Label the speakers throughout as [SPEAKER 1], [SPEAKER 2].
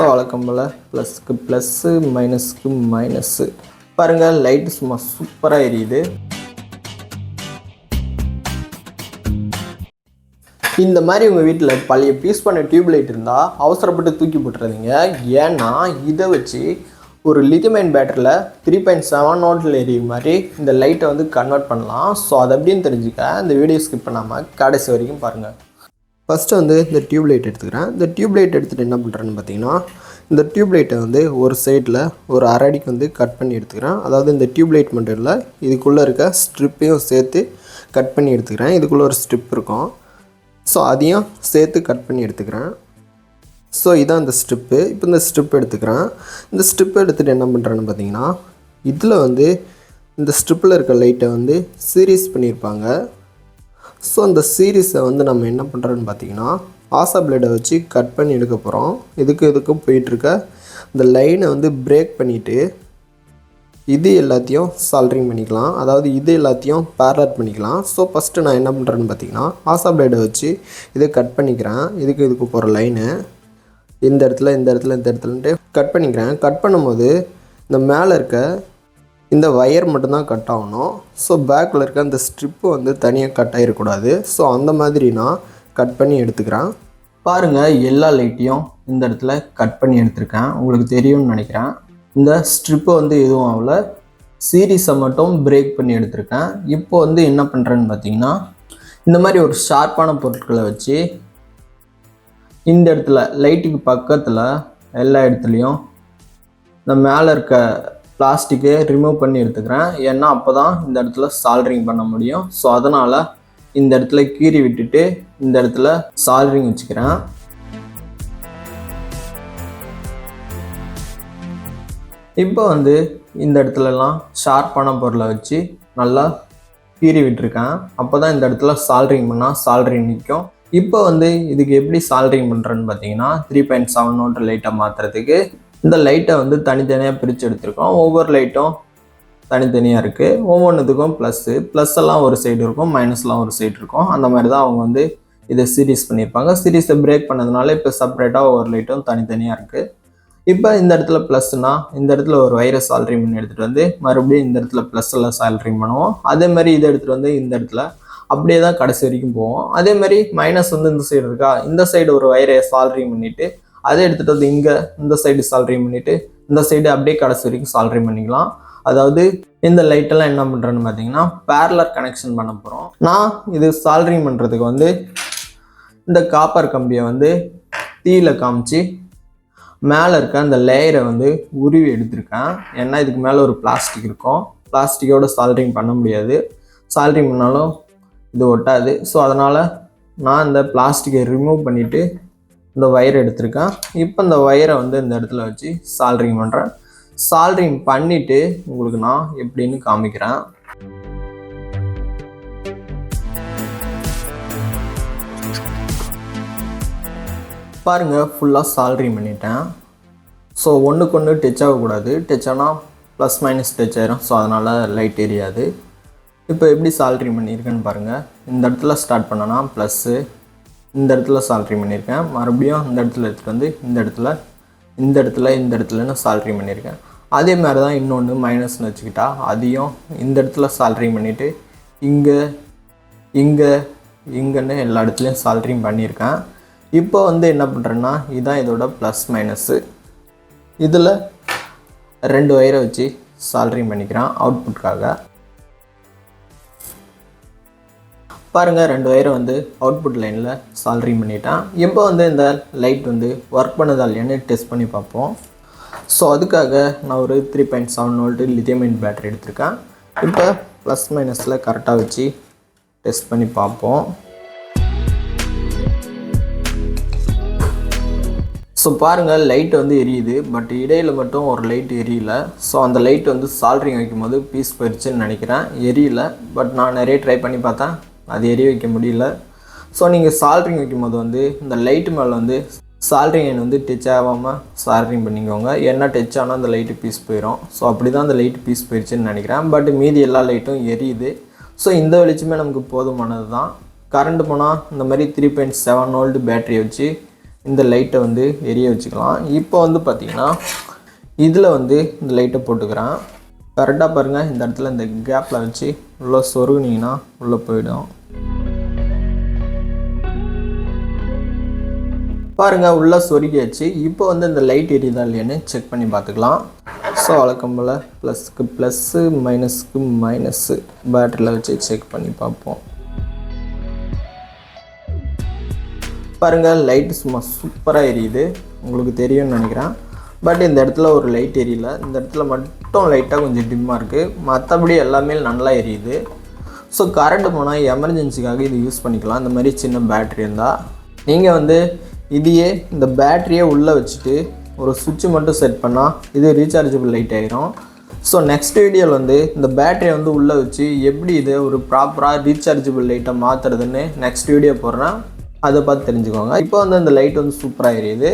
[SPEAKER 1] வழக்கம் போல் ப்ளஸ்க்கு plus மைனஸ்க்கு minus. பாருங்கள் light சும்மா சூப்பராக எரியுது. இந்த மாதிரி உங்கள் வீட்டில் பழைய பீஸ் பண்ண டியூப் லைட் இருந்தால் அவசரப்பட்டு தூக்கி போட்டுறாதீங்க. ஏன்னா இதை வச்சு ஒரு லித்தியம் பேட்டரியில் 3.7 வோல்ட்டில் எரியுற மாதிரி இந்த லைட்டை வந்து கன்வெர்ட் பண்ணலாம். ஸோ அது எப்படின்னு தெரிஞ்சுக்க இந்த வீடியோ ஸ்கிப் பண்ணாமல் கடைசி வரைக்கும் பாருங்கள். ஃபஸ்ட்டு வந்து இந்த டியூப் லைட் எடுத்துக்கிறேன். இந்த டியூப் லைட் எடுத்துகிட்டு என்ன பண்ணுறேன்னு பார்த்தீங்கன்னா, இந்த டியூப் லைட்டை வந்து ஒரு சைடில் ஒரு அரை அடிக்கு வந்து கட் பண்ணி எடுத்துக்கிறேன். அதாவது இந்த டியூப் லைட் மட்டும் இல்லை, இதுக்குள்ளே இருக்க ஸ்ட்ரிப்பையும் சேர்த்து கட் பண்ணி எடுத்துக்கிறேன். இதுக்குள்ளே ஒரு ஸ்ட்ரிப் இருக்கும், ஸோ அதையும் சேர்த்து கட் பண்ணி எடுத்துக்கிறேன். ஸோ இதான் இந்த ஸ்ட்ரிப்பு. இப்போ இந்த ஸ்ட்ரிப் எடுத்துக்கிறேன். இந்த ஸ்ட்ரிப்பை எடுத்துகிட்டு என்ன பண்ணுறேன்னு பார்த்தீங்கன்னா, இதில் வந்து இந்த ஸ்ட்ரிப்பில் இருக்க லைட்டை வந்து சீரீஸ் பண்ணியிருப்பாங்க. ஸோ அந்த சீரீஸை வந்து நம்ம என்ன பண்ணுறோன்னு பார்த்தீங்கன்னா, ஆசா பிளேடை வச்சு கட் பண்ணி எடுக்க போகிறோம். இதுக்கும் போயிட்டுருக்க இந்த லைனை வந்து பிரேக் பண்ணிவிட்டு இது எல்லாத்தையும் சால்ட்ரிங் பண்ணிக்கலாம். அதாவது இது எல்லாத்தையும் பேரலர் பண்ணிக்கலாம். ஸோ ஃபஸ்ட்டு நான் என்ன பண்ணுறேன்னு பார்த்தீங்கன்னா, ஆசா பிளேடை வச்சு இதை கட் பண்ணிக்கிறேன். இதுக்கு போகிற லைனை இந்த இடத்துலன்ட்டு கட் பண்ணிக்கிறேன். கட் பண்ணும்போது இந்த மேலே இருக்க இந்த வயர் மட்டும்தான் கட் ஆகணும். ஸோ பேக்கில் இருக்க அந்த ஸ்ட்ரிப்பு வந்து தனியாக கட் ஆகிடக்கூடாது. ஸோ அந்த மாதிரி நான் கட் பண்ணி எடுத்துக்கிறேன். பாருங்கள் எல்லா லைட்டையும் இந்த இடத்துல கட் பண்ணி எடுத்துருக்கேன். உங்களுக்கு தெரியும்னு நினைக்கிறேன். இந்த ஸ்ட்ரிப்பை வந்து எதுவும் ஆகல, சீரீஸை மட்டும் பிரேக் பண்ணி எடுத்திருக்கேன். இப்போ வந்து என்ன பண்ணுறேன்னு பார்த்தீங்கன்னா, இந்த மாதிரி ஒரு ஷார்ப்பான பொருட்களை வச்சு இந்த இடத்துல லைட்டுக்கு பக்கத்தில் எல்லா இடத்துலையும் இந்த மேலே இருக்க பிளாஸ்டிக்கை ரிமூவ் பண்ணி எடுத்துக்கிறேன். ஏன்னா அப்போ தான் இந்த இடத்துல சால்ட்ரிங் பண்ண முடியும். ஸோ அதனால் இந்த இடத்துல கீறி விட்டுட்டு இந்த இடத்துல சால்ட்ரிங் வச்சுக்கிறேன். இப்போ வந்து இந்த இடத்துலலாம் ஷார்ப்பான பொருளை வச்சு நல்லா கீறி விட்டுருக்கேன். அப்போ தான் இந்த இடத்துல சால்ட்ரிங் பண்ணால் சால்ட்ரிங் நிற்கும். இப்போ வந்து இதுக்கு எப்படி சால்ட்ரிங் பண்ணுறேன்னு பார்த்தீங்கன்னா, 3.7 வோல்ட் லைட்டை மாற்றுறதுக்கு இந்த லைட்டை வந்து தனித்தனியாக பிரித்து எடுத்துருக்கோம். ஒவ்வொரு லைட்டும் தனித்தனியாக இருக்குது. ஒவ்வொன்றுத்துக்கும் ப்ளஸ் எல்லாம் ஒரு சைடு இருக்கும், மைனஸ்லாம் ஒரு சைடு இருக்கும். அந்த மாதிரி தான் அவங்க வந்து இதை சீரீஸ் பண்ணியிருப்பாங்க. சீரீஸை பிரேக் பண்ணதுனால இப்போ செப்பரேட்டாக ஒவ்வொரு லைட்டும் தனித்தனியாக இருக்குது. இப்போ இந்த இடத்துல ப்ளஸ்னா இந்த இடத்துல ஒரு வயரை சால்ட்ரிங் பண்ணி எடுத்துகிட்டு வந்து மறுபடியும் இந்த இடத்துல ப்ளஸ் எல்லாம் சால்ட்ரிங் பண்ணுவோம். அதே மாதிரி இதை எடுத்துகிட்டு வந்து இந்த இடத்துல அப்படியே தான் கடைசி வரைக்கும் போவோம். அதே மாதிரி மைனஸ் வந்து இந்த சைடு இருக்கா, இந்த சைடு ஒரு வயரை சால்ட்ரிங் பண்ணிவிட்டு அதை எடுத்துகிட்டு வந்து இங்கே இந்த சைடு சால்ட்ரிங் பண்ணிவிட்டு இந்த சைடு அப்படியே கடைசி வரைக்கும் சால்ட்ரிங் பண்ணிக்கலாம். அதாவது இந்த லைட்டெல்லாம் என்ன பண்ணுறேன்னு பார்த்தீங்கன்னா, பேரலர் கனெக்ஷன் பண்ண போகிறோம். நான் இது சால்ட்ரிங் பண்ணுறதுக்கு வந்து இந்த காப்பர் கம்பியை வந்து தீயில் காமிச்சு மேலே இருக்க அந்த லேயரை வந்து உருவி எடுத்திருக்கேன். ஏன்னா இதுக்கு மேலே ஒரு பிளாஸ்டிக் இருக்கும். பிளாஸ்டிக்கோட சால்ட்ரிங் பண்ண முடியாது, சால்ட்ரிங் பண்ணாலும் இது ஒட்டாது. ஸோ அதனால் நான் இந்த பிளாஸ்டிக்கை ரிமூவ் பண்ணிவிட்டு இந்த வயரை எடுத்திருக்கேன். இப்போ இந்த வயரை வந்து இந்த இடத்துல வச்சு சால்ட்ரிங் பண்ணுறேன். சால்ட்ரிங் பண்ணிவிட்டு உங்களுக்கு நான் எப்படின்னு காமிக்கிறேன். பாருங்கள் ஃபுல்லாக சால்ட்ரிங் பண்ணிட்டேன். ஸோ ஒன்றுக்கு ஒன்று டச் ஆகக்கூடாது. டச் ஆனால் ப்ளஸ் மைனஸ் டச் ஆயிரும். ஸோ அதனால் லைட் எரியாது. இப்போ எப்படி சால்ட்ரிங் பண்ணியிருக்கேன்னு பாருங்கள். இந்த இடத்துல ஸ்டார்ட் பண்ணனா ப்ளஸ்ஸு, இந்த இடத்துல சால்ட்ரிங் பண்ணியிருக்கேன். மறுபடியும் இந்த இடத்துல எடுத்துகிட்டு வந்து இந்த இடத்துலன்னு சால்ட்ரிங் பண்ணியிருக்கேன். அதே மாதிரி தான் இன்னொன்று மைனஸ்னு வச்சுக்கிட்டா அதையும் இந்த இடத்துல சால்ட்ரிங் பண்ணிவிட்டு இங்கேன்னு எல்லா இடத்துலையும் சால்ட்ரிங் பண்ணியிருக்கேன். இப்போ வந்து என்ன பண்ணுறேன்னா, இதுதான் இதோட ப்ளஸ் மைனஸ்ஸு. இதில் 2 வயரை வச்சு சால்ட்ரிங் பண்ணிக்கிறேன் அவுட்புட்காக. பாருங்கள் 2 வயரை வந்து அவுட்புட் லைனில் சால்ட்ரிங் பண்ணிட்டேன். இப்போ வந்து இந்த லைட் வந்து ஒர்க் பண்ணதா இல்லையான்னு டெஸ்ட் பண்ணி பார்ப்போம். ஸோ அதுக்காக நான் ஒரு 3.7 வோல்ட் லித்தியம் பேட்டரி எடுத்திருக்கேன். இப்போ ப்ளஸ் மைனஸில் கரெக்டாக வச்சு டெஸ்ட் பண்ணி பார்ப்போம். ஸோ பாருங்கள் லைட் வந்து எரியுது, பட் இடையில் மட்டும் ஒரு லைட் எரியல. ஸோ அந்த லைட் வந்து சால்ட்ரிங் வைக்கும்போது பீஸ் போயிடுச்சுன்னு நினைக்கிறேன். எரியல, பட் நான் நிறைய ட்ரை பண்ணி பார்த்தேன், அது எரிய வைக்க முடியல. ஸோ நீங்கள் சால்ட்ரிங் வைக்கும்போது வந்து இந்த லைட்டு மேலே வந்து சால்ட்ரிங் எண் வந்து டச் ஆகாமல் சால்ட்ரிங் பண்ணிக்கோங்க. ஏன்னா டச் ஆனால் அந்த லைட்டு பீஸ் போயிடும். ஸோ அப்படி தான் அந்த லைட்டு பீஸ் போயிடுச்சுன்னு நினைக்கிறேன். பட் மீதி எல்லா லைட்டும் எரியுது. ஸோ இந்த வெளிச்சமே நமக்கு போதுமானது தான். கரண்ட் போனால் இந்த மாதிரி 3.7 வோல்ட் பேட்டரி வச்சு இந்த லைட்டை வந்து எரிய வச்சுக்கலாம். இப்போ வந்து பார்த்திங்கன்னா இதில் வந்து இந்த லைட்டை போட்டுக்கிறேன். கரெக்டாக பாருங்கள், இந்த இடத்துல இந்த கேப்பில் வச்சு உள்ளே சொருகுனிங்கன்னா உள்ளே போயிடும். பாருங்கள், உள்ளே சொருகியாச்சு. இப்போ வந்து இந்த லைட் எரியுதா இல்லையான்னு செக் பண்ணி பார்த்துக்கலாம். ஸோ வழக்கம் போல் ப்ளஸ்க்கு ப்ளஸ்ஸு மைனஸ்க்கு மைனஸ்ஸு பேட்டரியில் வச்சு செக் பண்ணி பார்ப்போம். பாருங்கள், லைட்டு சும்மா சூப்பராக எரியுது. உங்களுக்கு தெரியும்னு நினைக்கிறேன். பட் இந்த இடத்துல ஒரு லைட் எரியல. இந்த இடத்துல மட்டும் லைட்டாக கொஞ்சம் டிம்மாக இருக்குது. மற்றபடி எல்லாமே நல்லா எரியுது. ஸோ கரண்ட் போனால் எமர்ஜென்சிக்காக இது யூஸ் பண்ணிக்கலாம். இந்த மாதிரி சின்ன பேட்ரி இருந்தால் நீங்கள் வந்து இதையே இந்த பேட்டரியை உள்ளே வச்சுட்டு ஒரு சுவிட்சு மட்டும் செட் பண்ணால் இது ரீசார்ஜபிள் லைட் ஆகிரும். ஸோ நெக்ஸ்ட் வீடியோவில் வந்து இந்த பேட்டரியை வந்து உள்ளே வச்சு எப்படி இதை ஒரு ப்ராப்பராக ரீசார்ஜபிள் லைட்டை மாற்றுறதுன்னு நெக்ஸ்ட் வீடியோ போடுறேன். அதை பார்த்து தெரிஞ்சுக்கோங்க. இப்போ வந்து அந்த லைட் வந்து சூப்பராக எரியுது.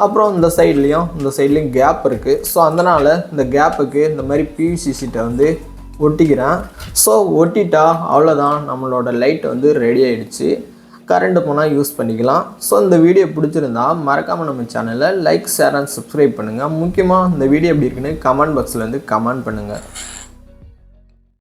[SPEAKER 1] அப்புறம் இந்த சைட்லேயும் கேப் இருக்குது. ஸோ அதனால் இந்த கேப்புக்கு இந்த மாதிரி பிவிசி சீட்டை வந்து ஒட்டிக்கிறேன். ஸோ ஒட்டிட்டா அவ்வளோதான், நம்மளோட லைட் வந்து ரெடி ஆகிடுச்சு. கரண்ட் போனால் யூஸ் பண்ணிக்கலாம். ஸோ இந்த வீடியோ பிடிச்சிருந்தா மறக்காமல் நம்ம சேனலை லைக், ஷேர் அண்ட் சப்ஸ்கிரைப் பண்ணுங்கள். முக்கியமாக இந்த வீடியோ எப்படி இருக்குன்னு கமெண்ட் பாக்ஸில் வந்து கமெண்ட் பண்ணுங்கள்.